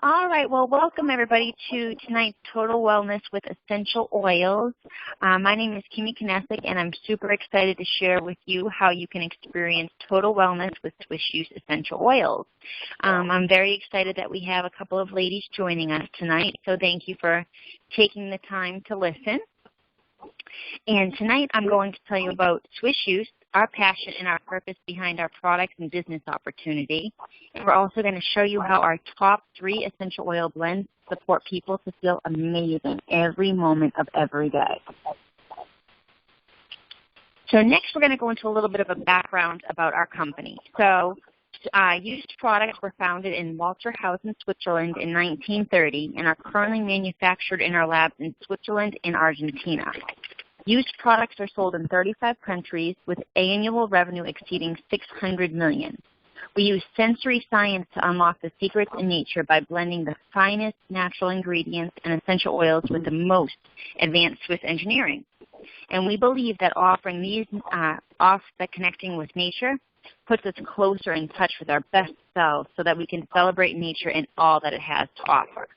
All right, well, welcome everybody to tonight's Total Wellness with Essential Oils. My name is Kimmy Kinesic, and I'm super excited to share with you how you can experience total wellness with Swiss Juice Essential Oils. I'm very excited that we have a couple of ladies joining us tonight, so thank you for taking the time to listen. And tonight I'm going to tell you about Swiss Juice, our passion and our purpose behind our products and business opportunity. And we're also going to show you how our top 3 essential oil blends support people to feel amazing every moment of every day. So next we're going to go into a little bit of a background about our company. So used products were founded in Walterhausen, Switzerland in 1930 and are currently manufactured in our labs in Switzerland and Argentina. Used products are sold in 35 countries with annual revenue exceeding $600 million. We use sensory science to unlock the secrets in nature by blending the finest natural ingredients and essential oils with the most advanced Swiss engineering. And we believe that offering these that connecting with nature puts us closer in touch with our best selves so that we can celebrate nature and all that it has to offer.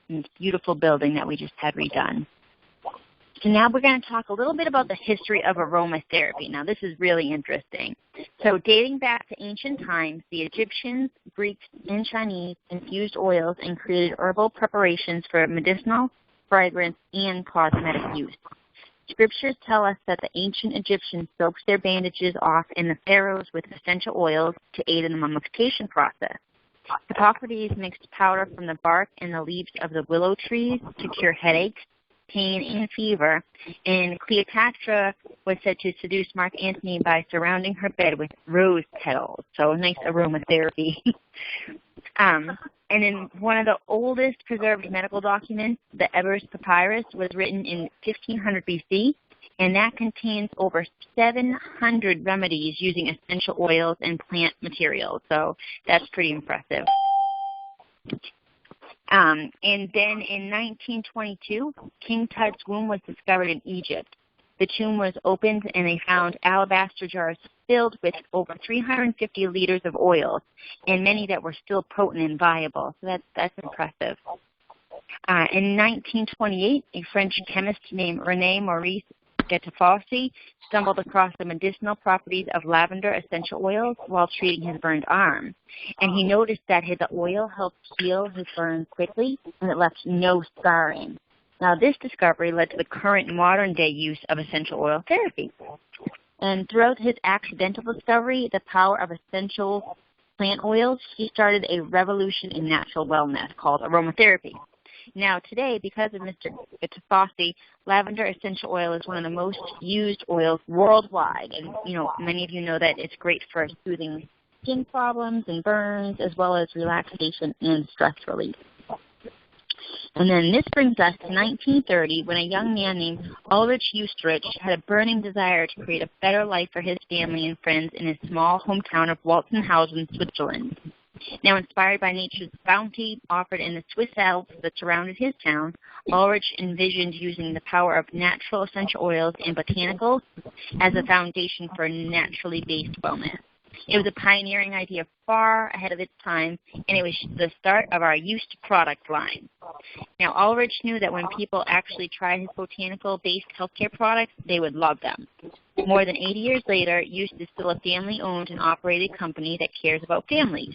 And this beautiful building that we just had redone. So now we're going to talk a little bit about the history of aromatherapy. Now this is really interesting. So dating back to ancient times, the Egyptians, Greeks, and Chinese infused oils and created herbal preparations for medicinal, fragrance, and cosmetic use. Scriptures tell us that the ancient Egyptians soaked their bandages off in the pharaohs with essential oils to aid in the mummification process. Hippocrates mixed powder from the bark and the leaves of the willow trees to cure headaches, pain, and fever. And Cleopatra was said to seduce Mark Antony by surrounding her bed with rose petals. So nice aromatherapy. And in one of the oldest preserved medical documents, the Ebers Papyrus was written in 1500 BC, and that contains over 700 remedies using essential oils and plant materials. So that's pretty impressive. And then in 1922, King Tut's womb was discovered in Egypt. The tomb was opened and they found alabaster jars filled with over 350 liters of oil, and many that were still potent and viable. So that's impressive. In 1928, a French chemist named René Maurice Gattefossé stumbled across the medicinal properties of lavender essential oils while treating his burned arm. And he noticed that the oil helped heal his burn quickly and it left no scarring. Now this discovery led to the current modern day use of essential oil therapy. And throughout his accidental discovery, the power of essential plant oils, he started a revolution in natural wellness called aromatherapy. Now today, because of Mr. Gattefossé, lavender essential oil is one of the most used oils worldwide. And, many of you know that it's great for soothing skin problems and burns, as well as relaxation and stress relief. And then this brings us to 1930, when a young man named Ulrich Eustrich had a burning desire to create a better life for his family and friends in his small hometown of Waltenhausen, Switzerland. Now, inspired by nature's bounty offered in the Swiss Alps that surrounded his town, Ulrich envisioned using the power of natural essential oils and botanicals as a foundation for naturally based wellness. It was a pioneering idea far ahead of its time, and it was the start of our used product line. Now, Ulrich knew that when people actually tried his botanical-based healthcare products, they would love them. More than 80 years later, Used is still a family-owned and operated company that cares about families.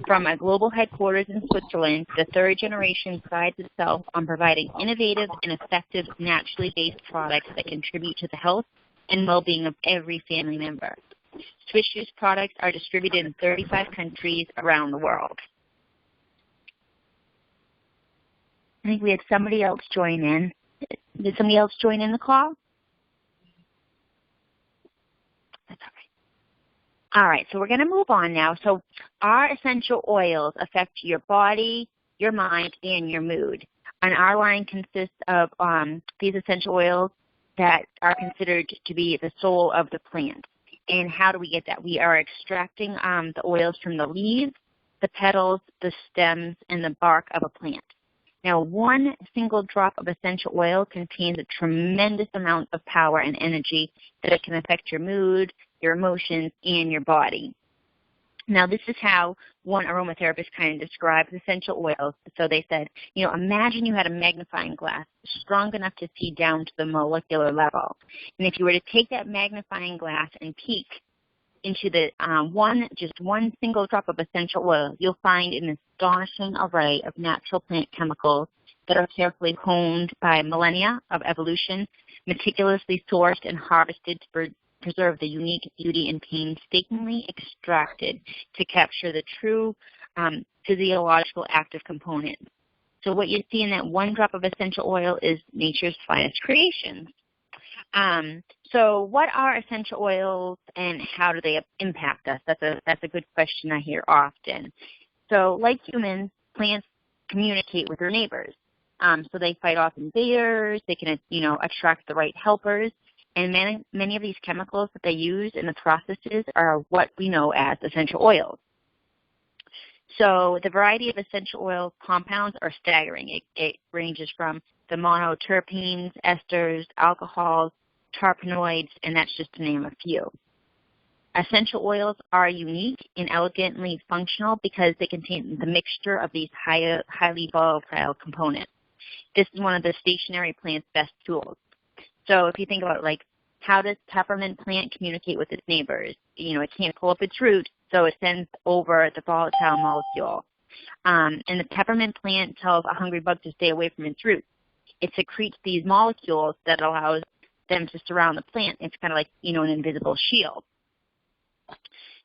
From a global headquarters in Switzerland, the third generation prides itself on providing innovative and effective naturally based products that contribute to the health and well-being of every family member. Swiss Juice products are distributed in 35 countries around the world. I think we had somebody else join in. Did somebody else join in the call? That's all right. All right, so we're going to move on now. So our essential oils affect your body, your mind, and your mood. And our line consists of these essential oils that are considered to be the soul of the plant. And how do we get that? We are extracting the oils from the leaves, the petals, the stems, and the bark of a plant. Now, one single drop of essential oil contains a tremendous amount of power and energy that it can affect your mood, your emotions, and your body. Now, this is how one aromatherapist kind of describes essential oils. So they said, imagine you had a magnifying glass strong enough to see down to the molecular level. And if you were to take that magnifying glass and peek into the just one single drop of essential oil, you'll find an astonishing array of natural plant chemicals that are carefully honed by millennia of evolution, meticulously sourced and harvested to preserve the unique beauty and painstakingly extracted to capture the true physiological active components. So what you see in that one drop of essential oil is nature's finest creations. So what are essential oils and how do they impact us? That's a good question I hear often. So like humans, plants communicate with their neighbors. So they fight off invaders, they can attract the right helpers, and many of these chemicals that they use in the processes are what we know as essential oils. So the variety of essential oil compounds are staggering. It ranges from the monoterpenes, esters, alcohols, terpenoids, and that's just to name a few. Essential oils are unique and elegantly functional because they contain the mixture of these highly volatile components. This is one of the stationary plant's best tools. So if you think about how does peppermint plant communicate with its neighbors? It can't pull up its root, so it sends over the volatile molecule. And the peppermint plant tells a hungry bug to stay away from its root. It secretes these molecules that allows them to surround the plant. It's kind of like, an invisible shield.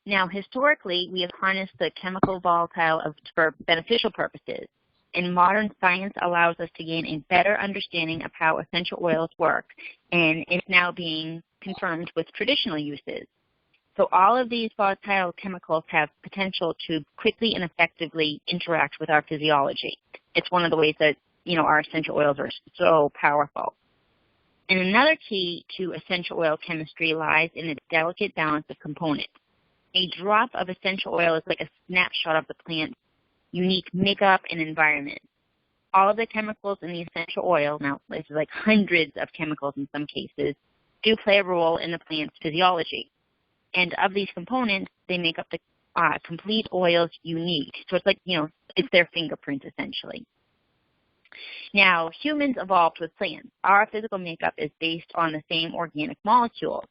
Now, historically, we have harnessed the chemical volatile for beneficial purposes. And modern science allows us to gain a better understanding of how essential oils work, and it's now being confirmed with traditional uses. So all of these volatile chemicals have potential to quickly and effectively interact with our physiology. It's one of the ways that, our essential oils are so powerful. And another key to essential oil chemistry lies in its delicate balance of components. A drop of essential oil is like a snapshot of the plant's unique makeup and environment. All of the chemicals in the essential oil, now this is like hundreds of chemicals in some cases, do play a role in the plant's physiology. And of these components, they make up the complete oil's unique. So it's like, it's their fingerprint essentially. Now, humans evolved with plants. Our physical makeup is based on the same organic molecules.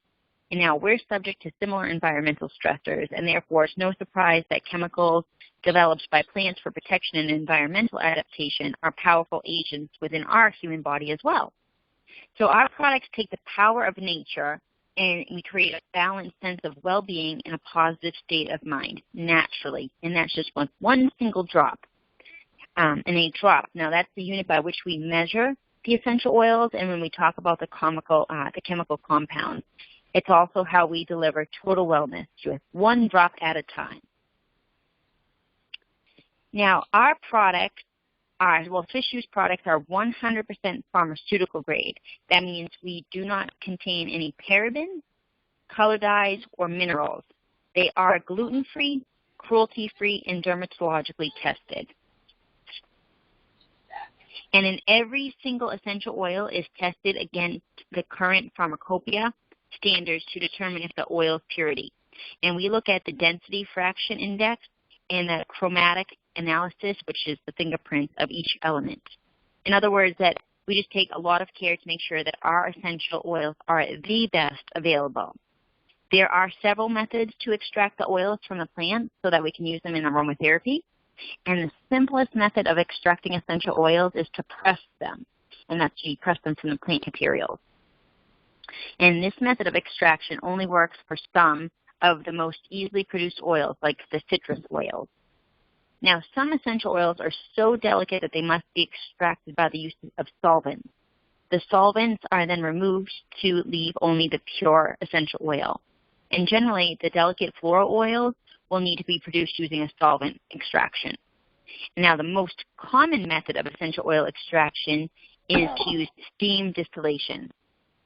And now we're subject to similar environmental stressors, and therefore it's no surprise that chemicals developed by plants for protection and environmental adaptation are powerful agents within our human body as well. So our products take the power of nature and we create a balanced sense of well-being and a positive state of mind naturally. And that's just one single drop. And a drop, now that's the unit by which we measure the essential oils, and when we talk about the chemical compounds, it's also how we deliver total wellness, just one drop at a time. Now, our products Fish Use products are 100% pharmaceutical grade. That means we do not contain any parabens, color dyes, or minerals. They are gluten-free, cruelty-free, and dermatologically tested. And in every single essential oil is tested against the current pharmacopoeia standards to determine if the oil's purity. And we look at the density fraction index and the chromatic analysis, which is the fingerprint of each element. In other words, that we just take a lot of care to make sure that our essential oils are the best available. There are several methods to extract the oils from the plant so that we can use them in aromatherapy. And the simplest method of extracting essential oils is to press them. And that's you press them from the plant materials. And this method of extraction only works for some of the most easily produced oils, like the citrus oils. Now, some essential oils are so delicate that they must be extracted by the use of solvents. The solvents are then removed to leave only the pure essential oil. And generally, the delicate floral oils will need to be produced using a solvent extraction. Now, the most common method of essential oil extraction is to use steam distillation.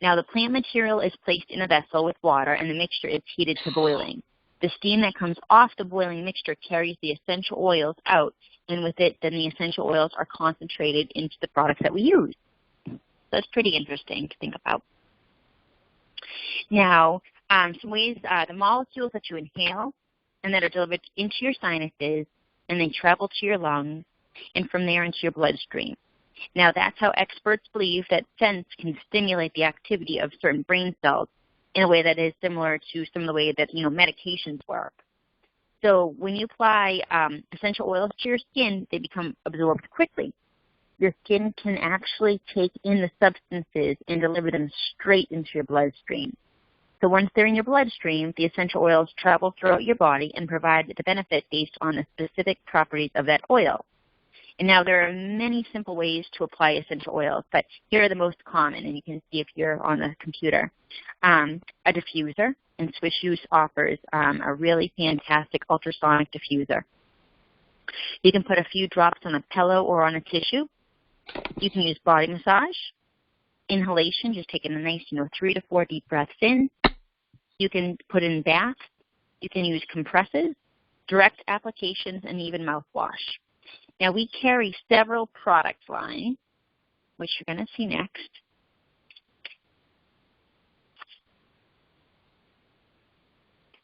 Now, the plant material is placed in a vessel with water, and the mixture is heated to boiling. The steam that comes off the boiling mixture carries the essential oils out, and with it, then the essential oils are concentrated into the products that we use. So it's pretty interesting to think about. Now, some ways, the molecules that you inhale and that are delivered into your sinuses, and they travel to your lungs, and from there into your bloodstream. Now, that's how experts believe that scents can stimulate the activity of certain brain cells in a way that is similar to some of the way that, medications work. So when you apply essential oils to your skin, they become absorbed quickly. Your skin can actually take in the substances and deliver them straight into your bloodstream. So once they're in your bloodstream, the essential oils travel throughout your body and provide the benefit based on the specific properties of that oil. And now there are many simple ways to apply essential oils, but here are the most common, and you can see if you're on the computer. A diffuser, and Swiss Use offers a really fantastic ultrasonic diffuser. You can put a few drops on a pillow or on a tissue. You can use body massage, inhalation, just taking a nice, 3 to 4 deep breaths in. You can put in baths. You can use compresses, direct applications, and even mouthwash. Now, we carry several product lines, which you're going to see next.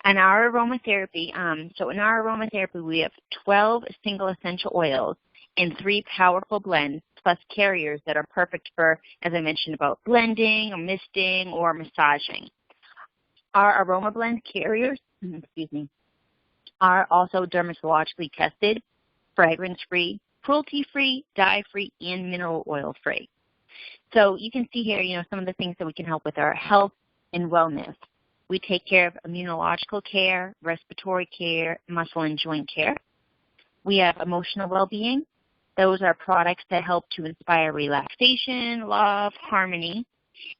And our aromatherapy, in our aromatherapy, we have 12 single essential oils and 3 powerful blends, plus carriers that are perfect for, as I mentioned, about blending or misting or massaging. Our aroma blend carriers, are also dermatologically tested, fragrance-free, cruelty-free, dye-free, and mineral oil-free. So you can see here, some of the things that we can help with our health and wellness. We take care of immunological care, respiratory care, muscle and joint care. We have emotional well-being. Those are products that help to inspire relaxation, love, harmony.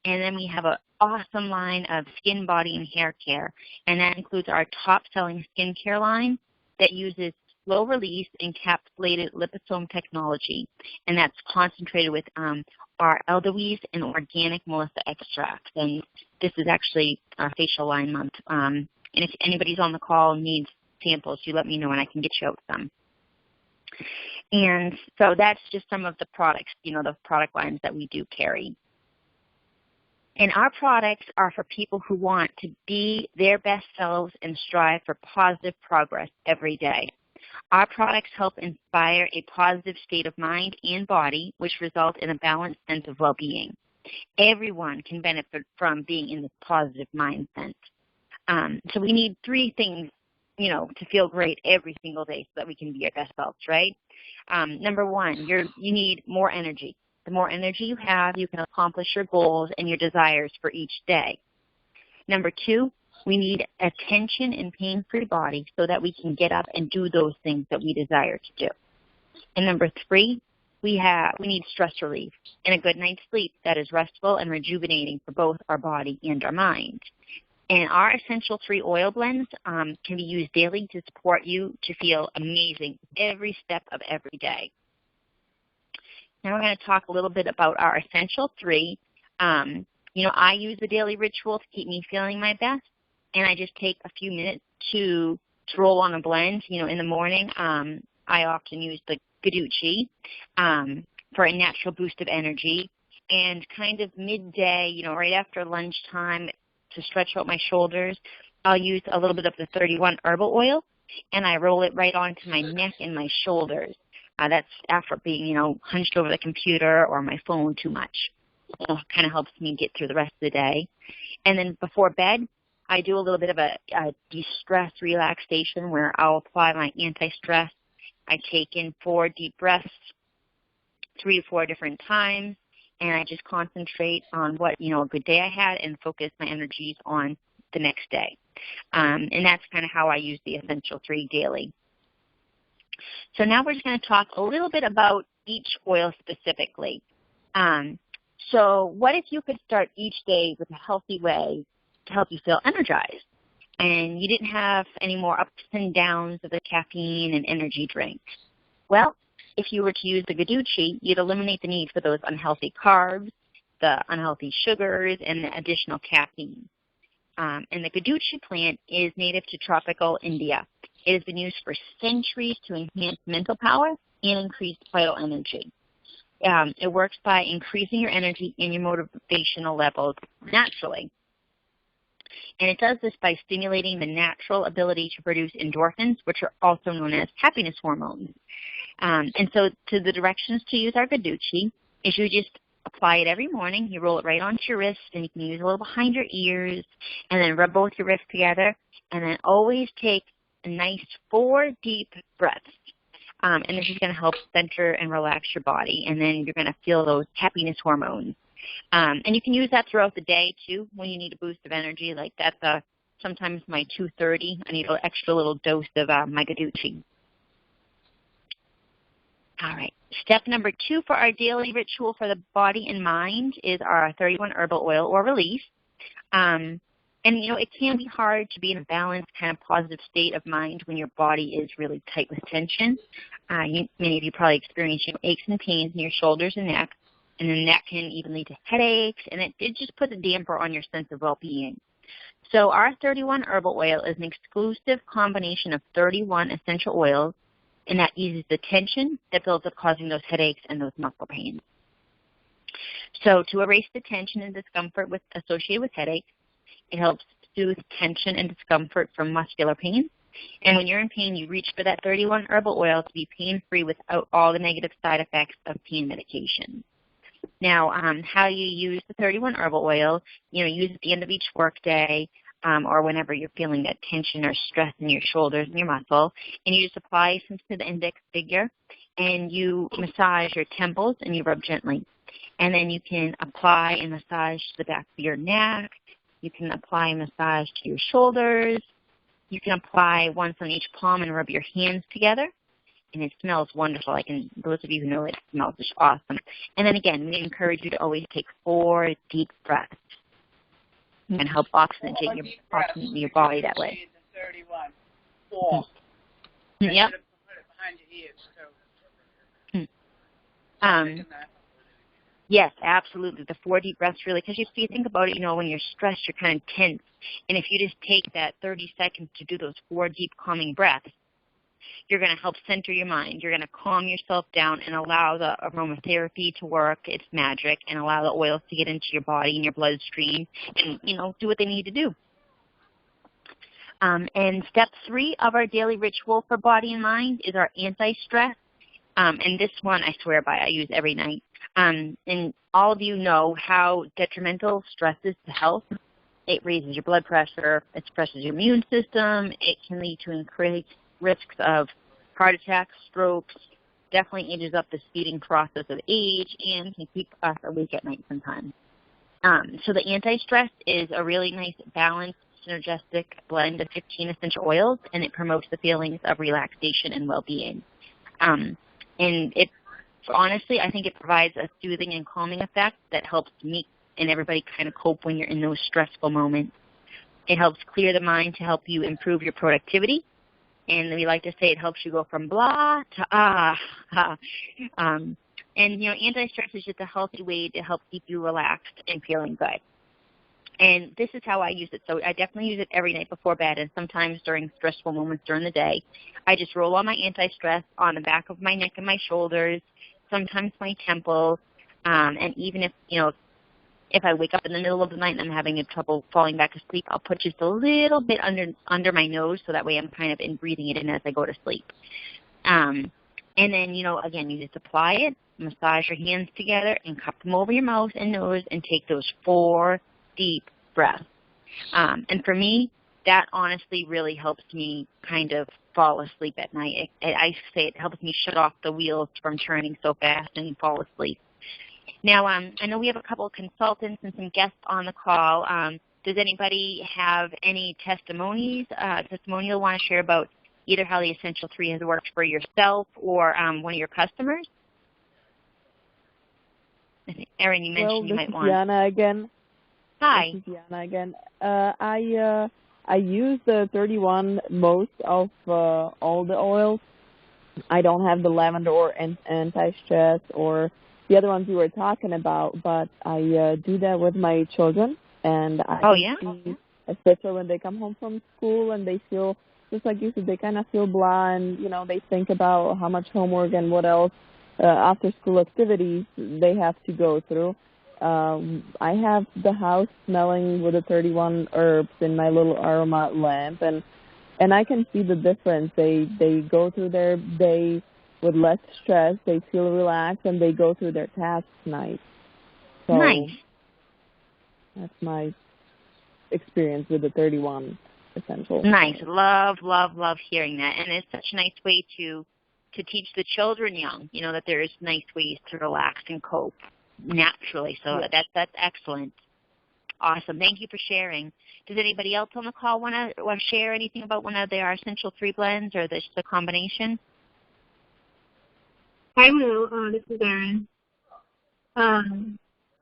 And then we have an awesome line of skin, body, and hair care. And that includes our top-selling skincare line that uses slow-release encapsulated liposome technology. And that's concentrated with our elderweed and organic melissa extracts. And this is actually our facial line month. And if anybody's on the call and needs samples, you let me know and I can get you out some. And so that's just some of the products, the product lines that we do carry. And our products are for people who want to be their best selves and strive for positive progress every day. Our products help inspire a positive state of mind and body, which result in a balanced sense of well-being. Everyone can benefit from being in this positive mindset. So we need 3 things, to feel great every single day so that we can be our best selves, right? Number 1, you need more energy. The more energy you have, you can accomplish your goals and your desires for each day. Number 2, we need a tension and pain-free body so that we can get up and do those things that we desire to do. And number 3, we need stress relief and a good night's sleep that is restful and rejuvenating for both our body and our mind. And our essential 3 oil blends can be used daily to support you to feel amazing every step of every day. Now we're going to talk a little bit about our essential 3. I use the daily ritual to keep me feeling my best, and I just take a few minutes to roll on a blend. In the morning, I often use the Guducci for a natural boost of energy, and kind of midday, right after lunchtime, to stretch out my shoulders, I'll use a little bit of the 31 herbal oil, and I roll it right onto my neck and my shoulders. That's after being, hunched over the computer or my phone too much. It kind of helps me get through the rest of the day. And then before bed, I do a little bit of a de-stress relaxation where I'll apply my anti-stress. I take in 4 deep breaths 3 to 4 different times, and I just concentrate on what, a good day I had and focus my energies on the next day. And that's kind of how I use the Essential 3 daily. So now we're just going to talk a little bit about each oil specifically. So what if you could start each day with a healthy way to help you feel energized, and you didn't have any more ups and downs of the caffeine and energy drinks? Well, if you were to use the Guducci, you'd eliminate the need for those unhealthy carbs, the unhealthy sugars, and the additional caffeine. And the Guducci plant is native to tropical India. It has been used for centuries to enhance mental power and increase vital energy. It works by increasing your energy and your motivational levels naturally. And it does this by stimulating the natural ability to produce endorphins, which are also known as happiness hormones. And so the directions to use our Guducci is you just apply it every morning. You roll it right onto your wrist, and you can use a little behind your ears, and then rub both your wrists together, and then always take a nice 4 deep breaths. And this is going to help center and relax your body, and then you're going to feel those happiness hormones. And you can use that throughout the day, too, when you need a boost of energy. Like that's sometimes my 2:30. I need an extra little dose of my Guducci. All right. Step number 2 for our daily ritual for the body and mind is our 31 herbal oil or release. And, it can be hard to be in a balanced, kind of positive state of mind when your body is really tight with tension. Many of you probably experience aches and pains in your shoulders and neck, and then that can even lead to headaches, and it just puts a damper on your sense of well-being. So our 31 herbal oil is an exclusive combination of 31 essential oils, and that eases the tension that builds up causing those headaches and those muscle pains. So to erase the tension and discomfort associated with headaches, it helps soothe tension and discomfort from muscular pain. And when you're in pain, you reach for that 31 herbal oil to be pain-free without all the negative side effects of pain medication. Now, how you use the 31 herbal oil, use at the end of each workday, or whenever you're feeling that tension or stress in your shoulders and your muscle, and you just apply some to the index finger, and you massage your temples, and you rub gently. And then you can apply and massage to the back of your neck. You can apply and massage to your shoulders. You can apply once on each palm and rub your hands together. And it smells wonderful. Those of you who know it smells just awesome. And then again, we encourage you to always take 4 deep breaths. And help oxygenate your body that way. 31. 4. Yep. Yes, absolutely. The 4 deep breaths really, because if you think about it, when you're stressed, you're kind of tense. And if you just take that 30 seconds to do those 4 deep calming breaths, you're going to help center your mind. You're going to calm yourself down and allow the aromatherapy to work its magic and allow the oils to get into your body and your bloodstream and, do what they need to do. And step 3 of our daily ritual for body and mind is our anti-stress. And this one I swear by, I use every night. And all of you know how detrimental stress is to health. It raises your blood pressure. It suppresses your immune system. It can lead to increased risks of heart attacks, strokes, definitely ages up the speeding process of age, and can keep us awake at night sometimes. So the anti-stress is a really nice balanced, synergistic blend of 15 essential oils, and it promotes the feelings of relaxation and well-being. And honestly, I think it provides a soothing and calming effect that helps me and everybody kind of cope when you're in those stressful moments. It helps clear the mind to help you improve your productivity. And we like to say it helps you go from blah to ah. And, anti-stress is just a healthy way to help keep you relaxed and feeling good. And this is how I use it. So I definitely use it every night before bed and sometimes during stressful moments during the day. I just roll on my anti-stress on the back of my neck and my shoulders, sometimes my temples, and even if I wake up in the middle of the night and I'm having trouble falling back asleep, I'll put just a little bit under my nose so that way I'm kind of breathing it in as I go to sleep. And then, again, you just apply it, massage your hands together, and cup them over your mouth and nose and take those 4 deep breaths. And for me, that honestly really helps me kind of fall asleep at night. I say it helps me shut off the wheels from turning so fast and fall asleep. Now, I know we have a couple of consultants and some guests on the call. Does anybody have any testimonial want to share about either how the Essential 3 has worked for yourself or one of your customers? I think, Erin, you mentioned you might want. This is Yana again. Hi. This is Yana again. I use the 31 most of all the oils. I don't have the lavender or anti-stress or the other ones you were talking about, but I do that with my children, and I see, especially when they come home from school and they feel, just like you said, they kind of feel blah, and they think about how much homework and what else after school activities they have to go through, I have the house smelling with the 31 herbs in my little aroma lamp, and I can see the difference. They go through their day with less stress. They feel relaxed, and they go through their tasks nice. So Nice. that's my experience with the 31 essential. Nice. Love, love, love hearing that. And it's such a nice way to teach the children young, that there's nice ways to relax and cope naturally. So that's excellent. Awesome. Thank you for sharing. Does anybody else on the call want to share anything about one of their Essential 3 blends or the combination? I will. This is Erin.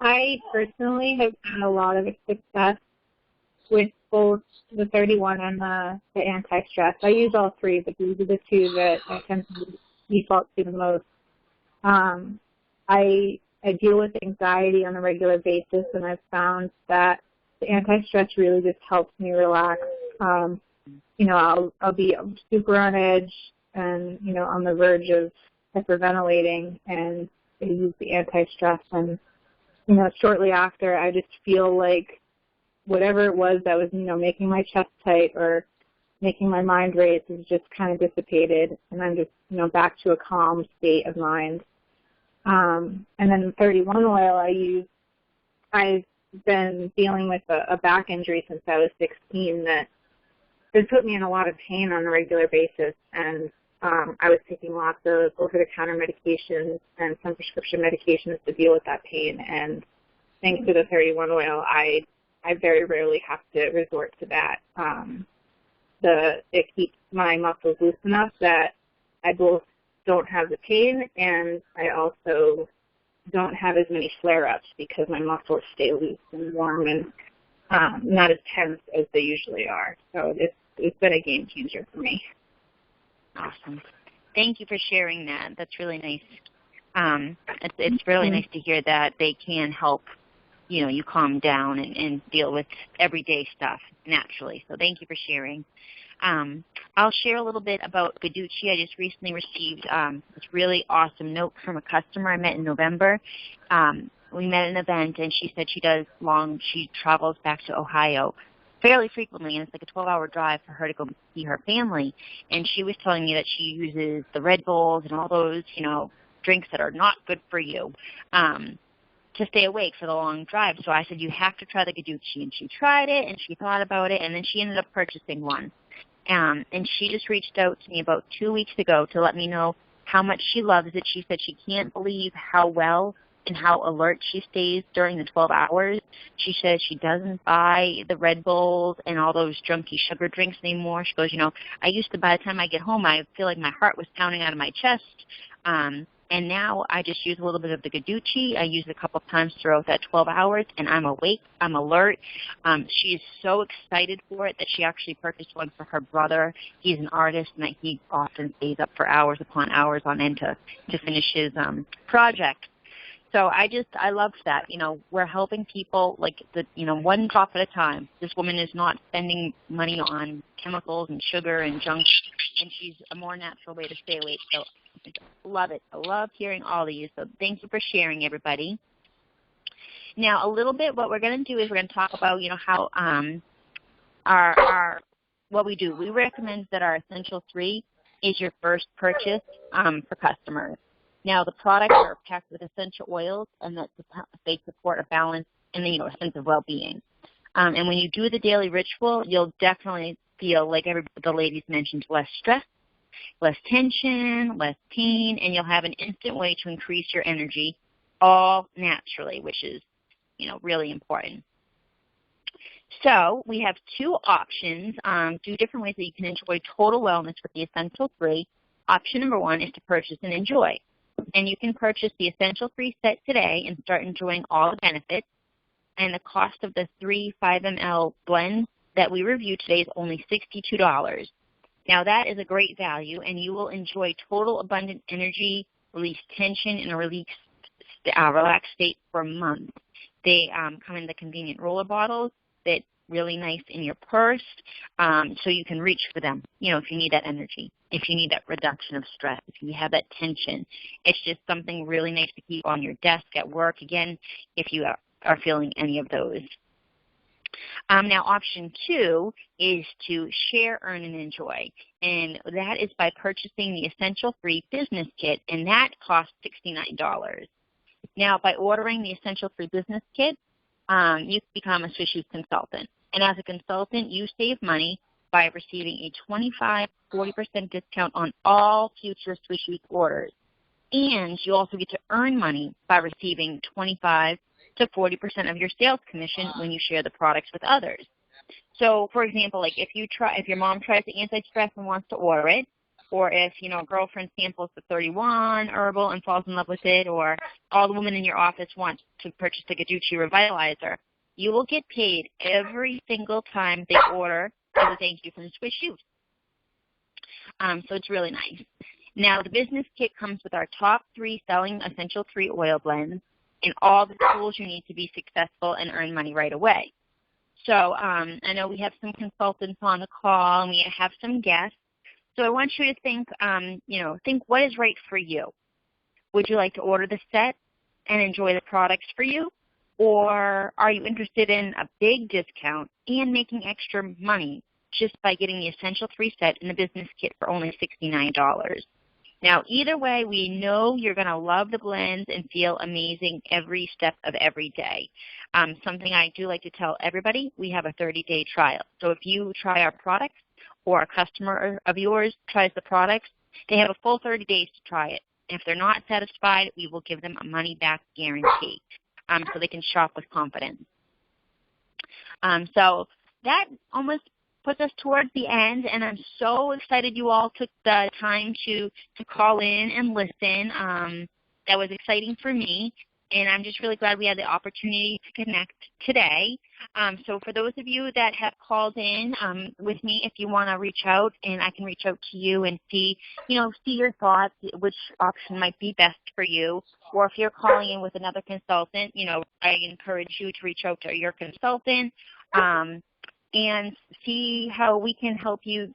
I personally have had a lot of success with both the 31 and the anti-stress. I use all three, but these are the two that I tend to default to the most. I deal with anxiety on a regular basis, and I've found that the anti-stress really just helps me relax. I'll be super on edge and, on the verge of hyperventilating, and I use the anti-stress, and, shortly after, I just feel like whatever it was that was, making my chest tight or making my mind race is just kind of dissipated, and I'm just, back to a calm state of mind. And then the 31 oil I use, I've been dealing with a back injury since I was 16 that has put me in a lot of pain on a regular basis, and I was taking lots of over-the-counter medications and some prescription medications to deal with that pain, and thanks to the 31 oil, I very rarely have to resort to that. It keeps my muscles loose enough that I both don't have the pain, and I also don't have as many flare-ups because my muscles stay loose and warm and not as tense as they usually are. So it's been a game changer for me. Awesome. Thank you for sharing that. That's really nice. It's really nice to hear that they can help, you calm down and deal with everyday stuff naturally. So thank you for sharing. I'll share a little bit about Guducci. I just recently received this really awesome note from a customer I met in November. We met at an event, and she said she travels back to Ohio fairly frequently, and it's like a 12-hour drive for her to go see her family. And she was telling me that she uses the Red Bulls and all those, drinks that are not good for you to stay awake for the long drive. So I said, you have to try the Guducci. And she tried it, and she thought about it, and then she ended up purchasing one. And she just reached out to me about 2 weeks ago to let me know how much she loves it. She said she can't believe how well and how alert she stays during the 12 hours. She says she doesn't buy the Red Bulls and all those junky sugar drinks anymore. She goes, I used to, by the time I get home, I feel like my heart was pounding out of my chest. And now I just use a little bit of the Guducci. I use it a couple of times throughout that 12 hours, and I'm awake. I'm alert. She is so excited for it that she actually purchased one for her brother. He's an artist, and he often stays up for hours upon hours on end to finish his project. So I love that. We're helping people one drop at a time. This woman is not spending money on chemicals and sugar and junk, and she's a more natural way to stay awake. So I love it. I love hearing all of you. So thank you for sharing, everybody. Now, a little bit what we're going to do is we're going to talk about, how our what we do. We recommend that our Essential 3 is your first purchase for customers. Now, the products are packed with essential oils, and that they support a balance and a sense of well-being. And when you do the daily ritual, you'll definitely feel, like the ladies mentioned, less stress, less tension, less pain, and you'll have an instant way to increase your energy, all naturally, which is, really important. So we have two options, two different ways that you can enjoy total wellness with the Essential 3. Option number one is to purchase and enjoy. And you can purchase the Essential 3 set today and start enjoying all the benefits. And the cost of the 3 5 ml blend that we reviewed today is only $62. Now, that is a great value, and you will enjoy total abundant energy, release tension, and a relaxed state for a month. They come in the convenient roller bottles that really nice in your purse, so you can reach for them, if you need that energy, if you need that reduction of stress, if you have that tension. It's just something really nice to keep on your desk at work. Again, if you are feeling any of those. Now, option 2 is to share, earn, and enjoy. And that is by purchasing the Essential Free Business Kit, and that costs $69. Now, by ordering the Essential Free Business Kit, you become a Swiss Shoes consultant. And as a consultant, you save money by receiving a 25-40% discount on all future Swiss Shoes orders. And you also get to earn money by receiving 25 to 40% of your sales commission when you share the products with others. So, for example, like if your mom tries the anti-stress and wants to order it, or if, a girlfriend samples the 31 herbal and falls in love with it, or all the women in your office want to purchase the Gaducci Revitalizer, you will get paid every single time they order as a thank you from Swiss Shoes. So it's really nice. Now, the business kit comes with our top 3 selling Essential 3 oil blends and all the tools you need to be successful and earn money right away. So I know we have some consultants on the call and we have some guests. So I want you to think, think what is right for you. Would you like to order the set and enjoy the products for you? Or are you interested in a big discount and making extra money just by getting the Essential 3 set and the business kit for only $69? Now, either way, we know you're going to love the blends and feel amazing every step of every day. Something I do like to tell everybody, we have a 30-day trial. So if you try our products or a customer of yours tries the products, they have a full 30 days to try it. And if they're not satisfied, we will give them a money-back guarantee so they can shop with confidence. So that almost puts us towards the end, and I'm so excited you all took the time to call in and listen. That was exciting for me, and I'm just really glad we had the opportunity to connect today. So for those of you that have called in with me, if you want to reach out, and I can reach out to you and see your thoughts, which option might be best for you. Or if you're calling in with another consultant, I encourage you to reach out to your consultant. And see how we can help you,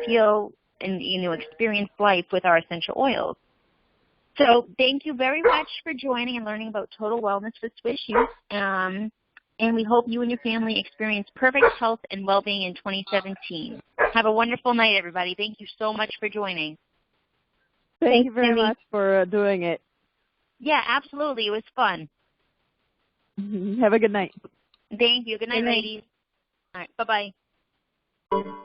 feel and, experience life with our essential oils. So thank you very much for joining and learning about Total Wellness with Swiss Shoes. And we hope you and your family experience perfect health and well-being in 2017. Have a wonderful night, everybody. Thank you so much for joining. Thank you very much for doing it. Yeah, absolutely. It was fun. Have a good night. Thank you. Good night, ladies. All right. Bye-bye.